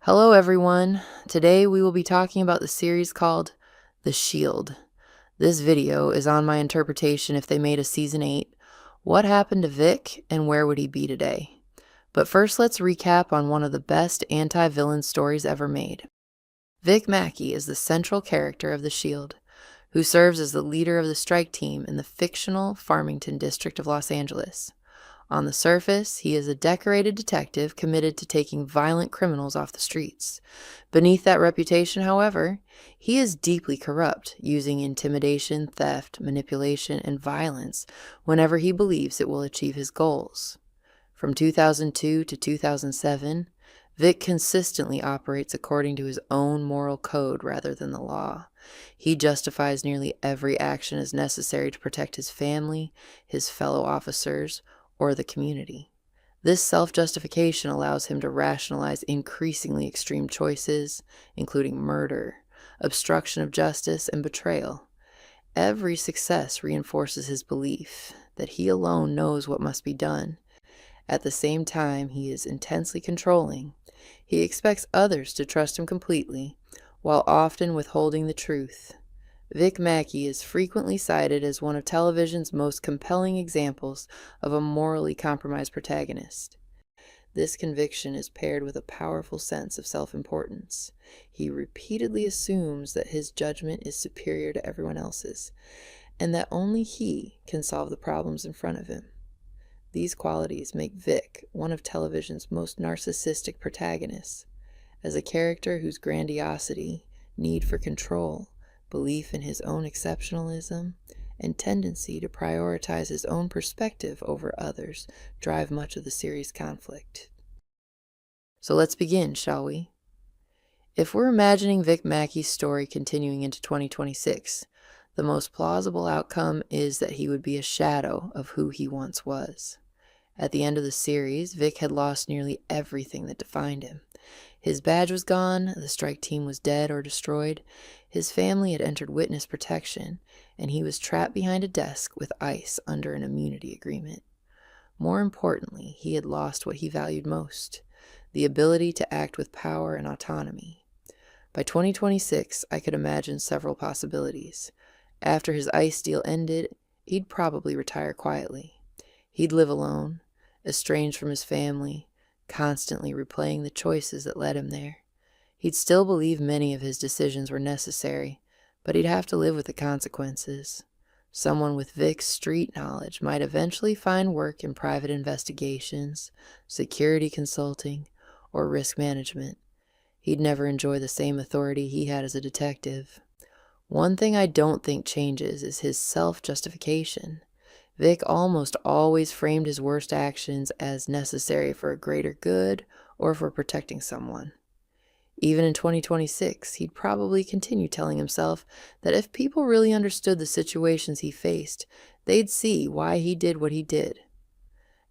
Hello, everyone. Today we will be talking about the series called The Shield. This video is on my interpretation if they made a Season 8, what happened to Vic, and where would he be today? But first, let's recap on one of the best anti-villain stories ever made. Vic Mackey is the central character of The Shield, who serves as the leader of the strike team in the fictional Farmington district of Los Angeles. On the surface, he is a decorated detective committed to taking violent criminals off the streets. Beneath that reputation, however, he is deeply corrupt, using intimidation, theft, manipulation, and violence whenever he believes it will achieve his goals. From 2002 to 2007, Vic consistently operates according to his own moral code rather than the law. He justifies nearly every action as necessary to protect his family, his fellow officers, or the community. This self-justification allows him to rationalize increasingly extreme choices, including murder, obstruction of justice, and betrayal. Every success reinforces his belief that he alone knows what must be done. At the same time, he is intensely controlling. He expects others to trust him completely, while often withholding the truth. Vic Mackey is frequently cited as one of television's most compelling examples of a morally compromised protagonist. This conviction is paired with a powerful sense of self-importance. He repeatedly assumes that his judgment is superior to everyone else's, and that only he can solve the problems in front of him. These qualities make Vic one of television's most narcissistic protagonists. As a character whose grandiosity, need for control, belief in his own exceptionalism, and tendency to prioritize his own perspective over others drive much of the series' conflict. So let's begin, shall we? If we're imagining Vic Mackey's story continuing into 2026, the most plausible outcome is that he would be a shadow of who he once was. At the end of the series, Vic had lost nearly everything that defined him. His badge was gone, the strike team was dead or destroyed, his family had entered witness protection, and he was trapped behind a desk with ICE under an immunity agreement. More importantly, he had lost what he valued most, the ability to act with power and autonomy. By 2026, I could imagine several possibilities. After his ICE deal ended, he'd probably retire quietly. He'd live alone, estranged from his family, constantly replaying the choices that led him there. He'd still believe many of his decisions were necessary, but he'd have to live with the consequences. Someone with Vic's street knowledge might eventually find work in private investigations, security consulting, or risk management. He'd never enjoy the same authority he had as a detective. One thing I don't think changes is his self-justification. Vic almost always framed his worst actions as necessary for a greater good or for protecting someone. Even in 2026, he'd probably continue telling himself that if people really understood the situations he faced, they'd see why he did what he did.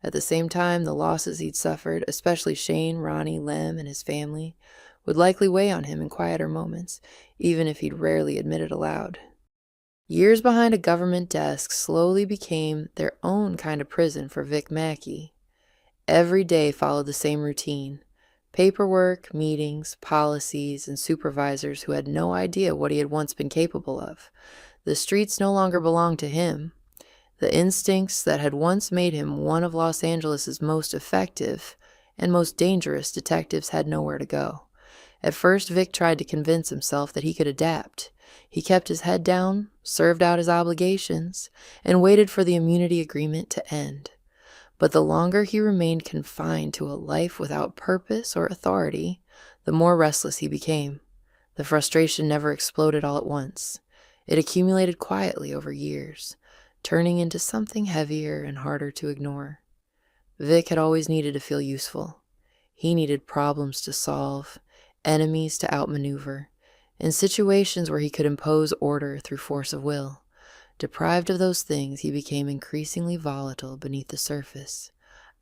At the same time, the losses he'd suffered, especially Shane, Ronnie, Lem, and his family, would likely weigh on him in quieter moments, even if he'd rarely admit it aloud. Years behind a government desk slowly became their own kind of prison for Vic Mackey. Every day followed the same routine: paperwork, meetings, policies, and supervisors who had no idea what he had once been capable of. The streets no longer belonged to him. The instincts that had once made him one of Los Angeles's most effective and most dangerous detectives had nowhere to go. At first, Vic tried to convince himself that he could adapt. He kept his head down, served out his obligations, and waited for the immunity agreement to end. But the longer he remained confined to a life without purpose or authority, the more restless he became. The frustration never exploded all at once. It accumulated quietly over years, turning into something heavier and harder to ignore. Vic had always needed to feel useful. He needed problems to solve, enemies to outmaneuver, and situations where he could impose order through force of will. Deprived of those things, he became increasingly volatile beneath the surface.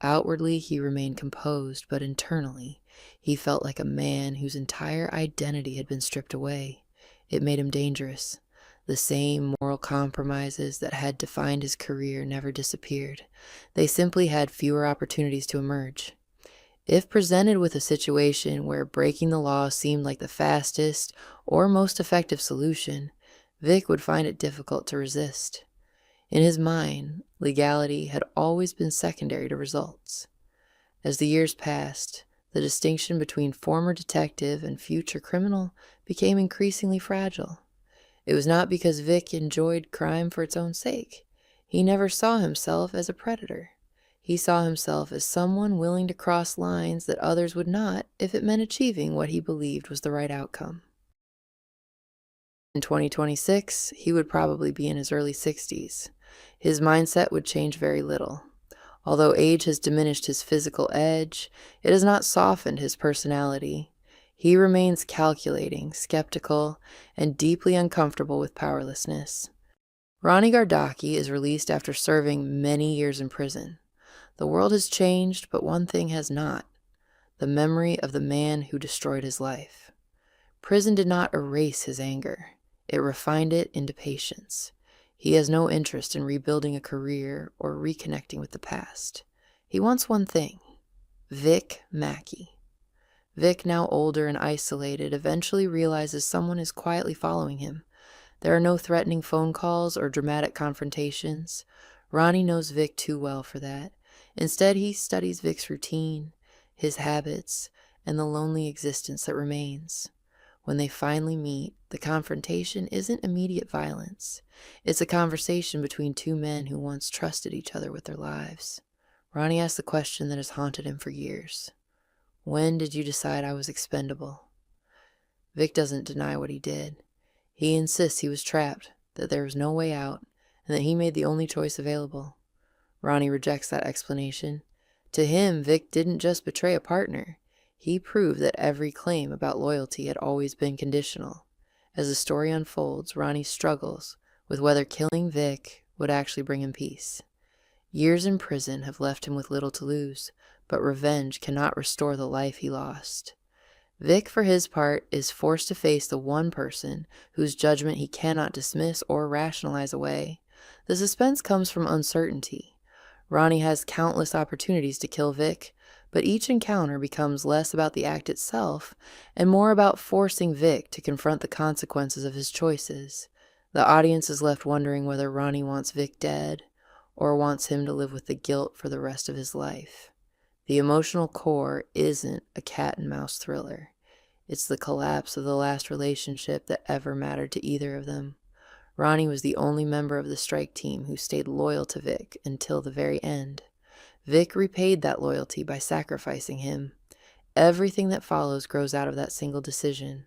Outwardly, he remained composed, but internally, he felt like a man whose entire identity had been stripped away. It made him dangerous. The same moral compromises that had defined his career never disappeared. They simply had fewer opportunities to emerge. If presented with a situation where breaking the law seemed like the fastest or most effective solution, Vic would find it difficult to resist. In his mind, legality had always been secondary to results. As the years passed, the distinction between former detective and future criminal became increasingly fragile. It was not because Vic enjoyed crime for its own sake. He never saw himself as a predator. He saw himself as someone willing to cross lines that others would not if it meant achieving what he believed was the right outcome. In 2026, he would probably be in his early 60s. His mindset would change very little. Although age has diminished his physical edge, it has not softened his personality. He remains calculating, skeptical, and deeply uncomfortable with powerlessness. Ronnie Gardocki is released after serving many years in prison. The world has changed, but one thing has not: the memory of the man who destroyed his life. Prison did not erase his anger. It refined it into patience. He has no interest in rebuilding a career or reconnecting with the past. He wants one thing: Vic Mackey. Vic, now older and isolated, eventually realizes someone is quietly following him. There are no threatening phone calls or dramatic confrontations. Ronnie knows Vic too well for that. Instead, he studies Vic's routine, his habits, and the lonely existence that remains. When they finally meet, the confrontation isn't immediate violence. It's a conversation between two men who once trusted each other with their lives. Ronnie asks the question that has haunted him for years: when did you decide I was expendable? Vic doesn't deny what he did. He insists he was trapped, that there was no way out, and that he made the only choice available. Ronnie rejects that explanation. To him, Vic didn't just betray a partner. He proved that every claim about loyalty had always been conditional. As the story unfolds, Ronnie struggles with whether killing Vic would actually bring him peace. Years in prison have left him with little to lose, but revenge cannot restore the life he lost. Vic, for his part, is forced to face the one person whose judgment he cannot dismiss or rationalize away. The suspense comes from uncertainty. Ronnie has countless opportunities to kill Vic, but each encounter becomes less about the act itself and more about forcing Vic to confront the consequences of his choices. The audience is left wondering whether Ronnie wants Vic dead or wants him to live with the guilt for the rest of his life. The emotional core isn't a cat and mouse thriller. It's the collapse of the last relationship that ever mattered to either of them. Ronnie was the only member of the strike team who stayed loyal to Vic until the very end. Vic repaid that loyalty by sacrificing him. Everything that follows grows out of that single decision.